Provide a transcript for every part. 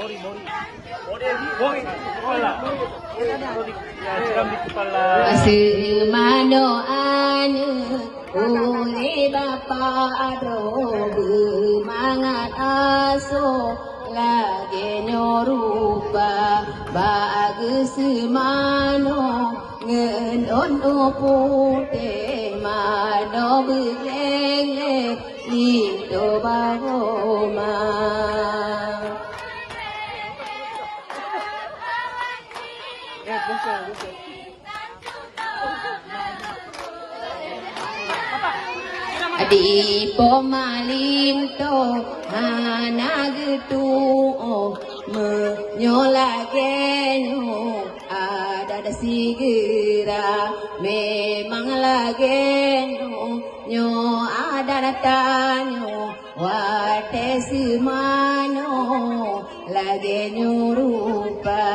Mori kepala. Ya, siram di kepala. Semano ane ure bapa ado bermangat aso lagi nyorupa bagus semano ngenon pute mano belenge itu baroma. Di pomalin to hanagetu menyolagenyo ada sigera memang lagenyo nyo ada tanyo wate semano lagenyo rupa.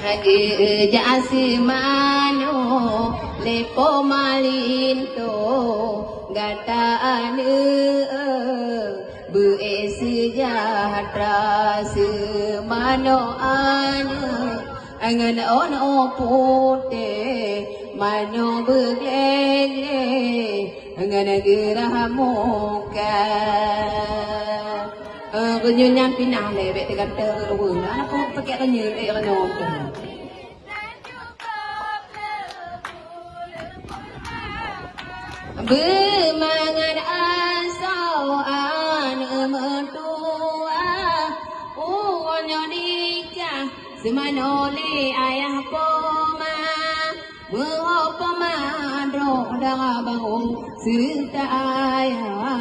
Hage jasimano lepo malinto gataan sejahtera semano ane angan ono pute mano beglele angan gerah muka. Nyam pinang lewat dekat terus, anak pun pakai kenyir nyom. Bermangan asal anak mentua, nikah semanole ayah poma, poma roh dah bangun serta ayah.